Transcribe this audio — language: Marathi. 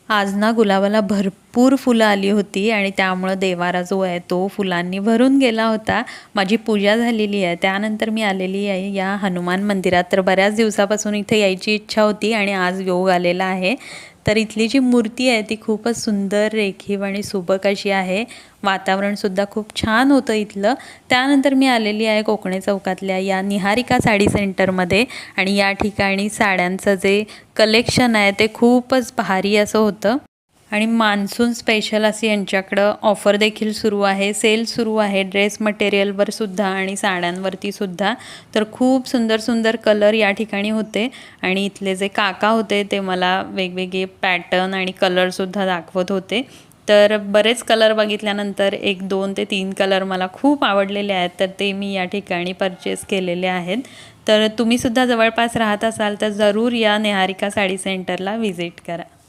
आज ना गुलाबाला भरपूर फुलं आली होती आणि त्यामुळं देवारा जो आहे तो फुलांनी भरून गेला होता. माझी पूजा झालेली आहे. त्यानंतर मी आलेली आहे या हनुमान मंदिरात. तर बऱ्याच दिवसापासून इथे यायची इच्छा होती आणि आज योग आलेला आहे. तर इथली जी मूर्ती आहे ती खूपच सुंदर, रेखीव आणि सुबक अशी आहे. वातावरणसुद्धा खूप छान होतं इथलं. त्यानंतर मी आलेली आहे कोकणे चौकातल्या या निहारिका साडी सेंटरमध्ये आणि या ठिकाणी साड्यांचं जे कलेक्शन आहे ते खूपच भारी असं होतं. आणि मान्सून स्पेशल अशी यांच्याकडं ऑफर देखील सुरू आहे, सेल सुरू आहे ड्रेस मटेरियलवर सुद्धा आणि साड्यांवरती सुद्धा. तर खूप सुंदर सुंदर कलर या ठिकाणी होते आणि इथले जे काका होते ते मला वेगवेगळे पॅटर्न आणि कलरसुद्धा दाखवत होते. तर बरेच कलर बघितल्यानंतर 1, 2 ते 3 कलर मला खूप आवडलेले आहेत, तर ते मी या ठिकाणी परचेस केलेले आहेत. तर तुम्हीसुद्धा जवळपास राहत असाल तर जरूर या निहारिका साडी सेंटरला व्हिजिट करा.